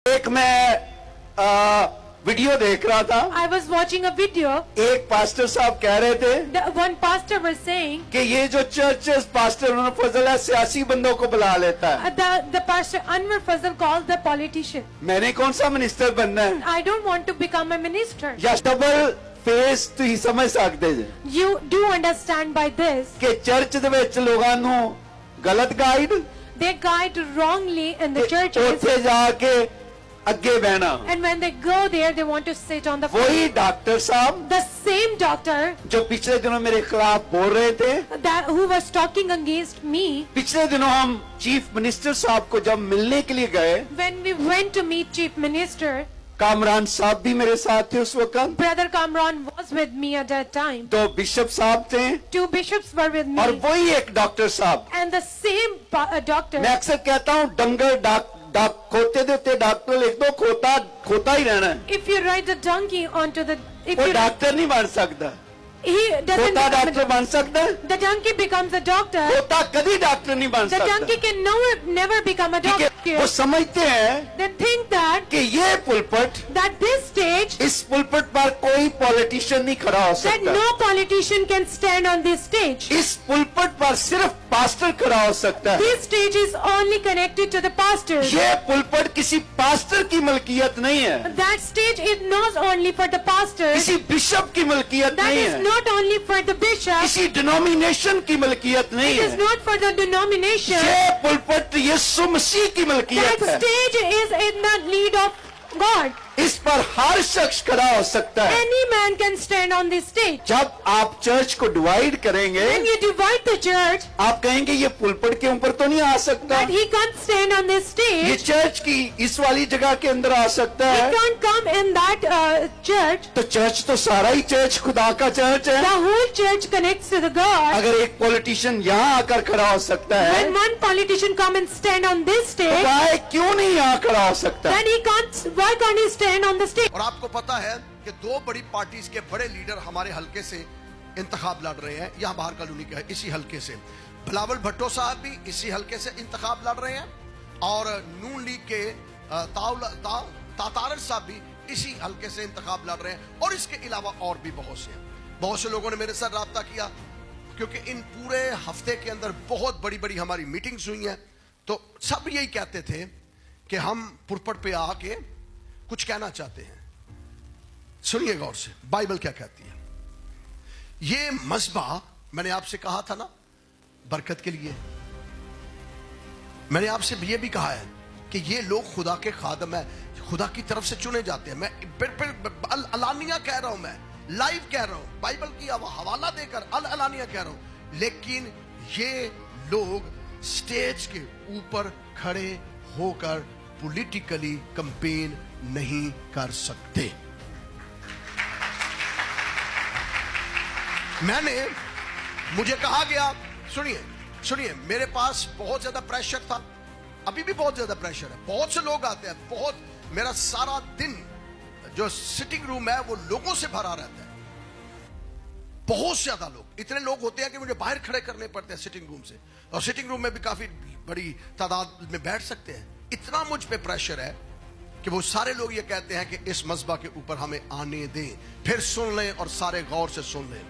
ایک میں ویڈیو دیکھ رہا تھا. I was watching a video. ایک پاسٹر صاحب کہہ رہے تھے One pastor was saying کہ یہ جو چرچز پاسٹر انور فضل ہے سیاسی بندوں کو بلا لیتا ہے. the pastor Anwar Fazal called the politician. میں نے کون سا منسٹر بننا ہے I don't want to become a minister. یا ڈبل فیس تھی سمجھ سکتے جی You do understand by this. کہ چرچ دے وچ لوگاں نو غلط guide They guide wrongly in the churches, اوتھے جا کے اگے بہنا. and when they go there, they want to sit on the floor. وہی ڈاکٹر صاحب The same doctor جو پچھلے دنوں میرے خلاف بول رہے تھے, who was talking against me, پچھلے دنوں ہم چیف منسٹر صاحب کو جب ملنے کے لیے گئے, when we went to meet Chief Minister, Kamran صاحب بھی میرے ساتھ تھے اس وقت, Brother Kamran was with me at that time. تو بشپ صاحب تھے, 2 bishops were with اور me, وہی ایک ڈاکٹر صاحب. and the same doctor. میں اکثر کہتا ہوں ڈنگر کھوتے دے تے ڈاکٹر لکھ دو, کھوتا ہی رہنا ہے. If you write a donkey onto the, if وہ you, ڈاکٹر نہیں بن سکتا. he doesn't کھوتا become ڈاکٹر بن سکتا ہے, the donkey becomes a doctor. کھوتا کبھی ڈاکٹر نہیں بن The سکتا. donkey can never become a کیونکہ doctor. وہ سمجھتے ہیں They think that کہ یہ پلپٹ, this stage, اس پلپٹ پر کوئی پولیٹیشین نہیں کھڑا ہو that سکتا. no politician can stand on this stage. اس پلپٹ پر صرف پاسٹر کھڑا ہو سکتا ہے. This stage is only connected to the pastor. یہ پلپٹ کسی پاسٹر کی ملکیت نہیں ہے, That stage is not only for the pastor. کسی بشپ کی ملکیت That نہیں is ہے, not only for the bishop. کسی ڈینومینیشن کی ملکیت نہیں It is ہے. not for the denomination. یہ پلپٹ یسوع مسیح کی ملکیت That ہے. stage is in the lead of God. اس پر ہر شخص کھڑا ہو سکتا ہے. Any man can stand on this stage. جب آپ چرچ کو ڈیوائیڈ کریں گے, When you divide the church, آپ کہیں گے یہ پلپٹ کے اوپر تو نہیں آ سکتا, that he can't stand on this یہ stage, چرچ کی اس والی جگہ کے اندر آ سکتا he ہے. can't come in that church. تو چرچ تو سارا ہی چرچ خدا کا چرچ ہے. The whole church connects to the God. اگر ایک پولیٹیشین یہاں آ کر کھڑا ہو سکتا ہے, When one politician come and stand on this تو stage, وائے کیوں نہیں یہاں کھڑا ہو سکتا؟ then he can't, why can't he stand on the stage? اور آپ کو پتا ہے کہ 2 بڑی پارٹیز کے بڑے لیڈر ہمارے حلقے سے انتخاب لڑ رہے ہیں, یہاں باہر کالونی کے ہے, اسی حلقے سے. بلاول بھٹو صاحب بھی اسی حلقے سے انتخاب لڑ رہے ہیں, اور نون لیگ کے تاتارر صاحب بھی اسی حلقے سے انتخاب لڑ رہے ہیں, اور اس کے علاوہ اور بھی بہت سے لوگوں نے میرے ساتھ رابطہ کیا, کیونکہ ان پورے ہفتے کے اندر بہت بڑی ہماری میٹنگز ہوئی ہیں. تو سب یہی کہتے تھے کہ ہم پرپٹ پہ آ کے کچھ کہنا چاہتے ہیں. سنیے غور سے, بائبل کیا کہتی ہے. یہ مذبح میں نے آپ سے کہا تھا نا برکت کے لیے. میں نے آپ سے یہ بھی کہا ہے کہ یہ لوگ خدا کے خادم ہیں, خدا کی طرف سے چنے جاتے ہیں. میں علانیہ کہہ رہا ہوں, میں لائیو کہہ رہا ہوں, بائبل کی حوالہ دے کر علانیہ کہہ رہا ہوں. لیکن یہ لوگ سٹیج کے اوپر کھڑے ہو کر پولیٹیکلی کمپین نہیں کر سکتے. مجھے کہا گیا, سنیے, میرے پاس بہت زیادہ پریشر تھا, ابھی بھی بہت زیادہ پریشر ہے. بہت سے لوگ آتے ہیں, میرا سارا دن جو سٹنگ روم ہے وہ لوگوں سے بھرا رہتا ہے. بہت زیادہ لوگ, اتنے لوگ ہوتے ہیں کہ مجھے باہر کھڑے کرنے پڑتے ہیں سٹنگ روم سے, اور سٹنگ روم میں بھی کافی بڑی تعداد میں بیٹھ سکتے ہیں. اتنا مجھ پہ پریشر ہے کہ وہ سارے لوگ یہ کہتے ہیں کہ اس مذبح کے اوپر ہمیں آنے دیں, پھر سن لیں اور سارے غور سے سن لیں.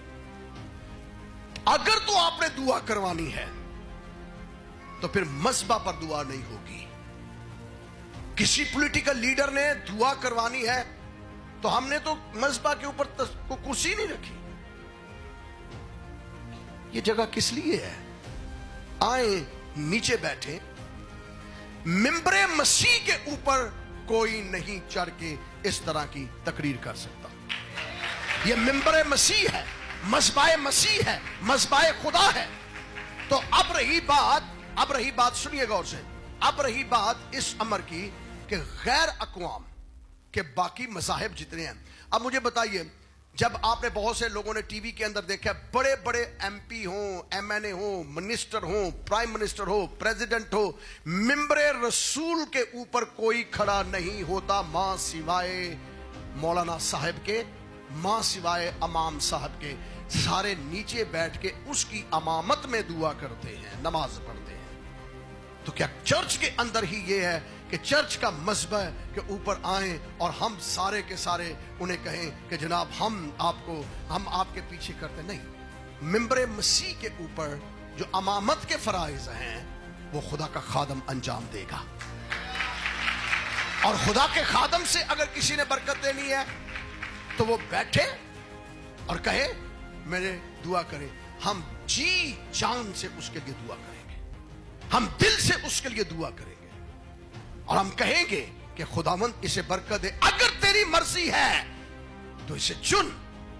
اگر تو آپ نے دعا کروانی ہے تو پھر مذبح پر دعا نہیں ہوگی. کسی پولیٹیکل لیڈر نے دعا کروانی ہے تو ہم نے تو مذبح کے اوپر کرسی نہیں رکھی. یہ جگہ کس لیے ہے؟ آئیں نیچے بیٹھیں. ممبر مسیح کے اوپر کوئی نہیں چڑھ کے اس طرح کی تقریر کر سکتا. یہ ممبر مسیح ہے, مذبح مسیح ہے, مذبح خدا ہے. تو اب رہی بات سنیے غور سے, اب رہی بات اس امر کی کہ غیر اقوام کے باقی مذاہب جتنے ہیں. اب مجھے بتائیے, جب آپ نے بہت سے لوگوں نے ٹی وی کے اندر دیکھا, بڑے ایم پی ہوں, ایم این اے ہوں, منسٹر ہوں, پرائم منسٹر ہو, پریزیڈنٹ ہو, ممبر رسول کے اوپر کوئی کھڑا نہیں ہوتا ماں سوائے مولانا صاحب کے, ماں سوائے امام صاحب کے. سارے نیچے بیٹھ کے اس کی امامت میں دعا کرتے ہیں, نماز پڑھتے ہیں. تو کیا چرچ کے اندر ہی یہ ہے کہ چرچ کا مذبح کے اوپر آئیں اور ہم سارے کے سارے انہیں کہیں کہ جناب ہم آپ کے پیچھے کرتے نہیں. ممبر مسیح کے اوپر جو امامت کے فرائض ہیں وہ خدا کا خادم انجام دے گا. اور خدا کے خادم سے اگر کسی نے برکت لینی ہے تو وہ بیٹھے اور کہے میرے دعا کرے. ہم جی جان سے اس کے لیے دعا کریں گے, ہم دل سے اس کے لیے دعا کریں گے, اور ہم کہیں گے کہ خداوند اسے برکت دے. اگر تیری مرضی ہے تو اسے چن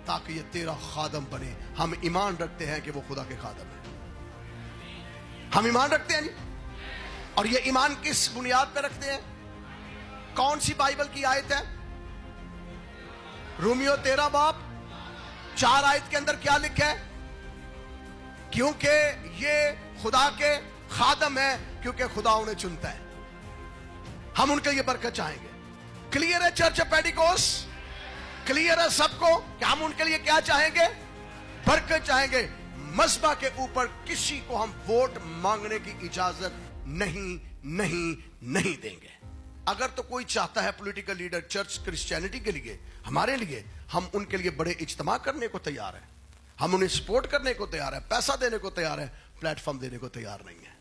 تاکہ یہ تیرا خادم بنے. ہم ایمان رکھتے ہیں کہ وہ خدا کے خادم ہیں. ہم ایمان رکھتے ہیں نہیں. اور یہ ایمان کس بنیاد پہ رکھتے ہیں؟ کون سی بائبل کی آیت ہے؟ رومیو 13 باب 4 آیت کے اندر کیا لکھا ہے؟ کیونکہ یہ خدا کے خادم ہیں, کیونکہ خدا انہیں چنتا ہے. ہم ان کے لیے برکت چاہیں گے. کلیئر ہے چرچ آف پینٹیکوس؟ کلیئر ہے سب کو کہ ہم ان کے لیے کیا چاہیں گے؟ برکت چاہیں گے. مذبح کے اوپر کسی کو ہم ووٹ مانگنے کی اجازت نہیں دیں گے. اگر تو کوئی چاہتا ہے پولیٹیکل لیڈر چرچ کرسچینٹی کے لیے, ہمارے لیے, ہم ان کے لیے بڑے اجتماع کرنے کو تیار ہیں, ہم انہیں سپورٹ کرنے کو تیار ہیں, پیسہ دینے کو تیار ہیں, پلیٹ فارم دینے کو تیار نہیں ہیں.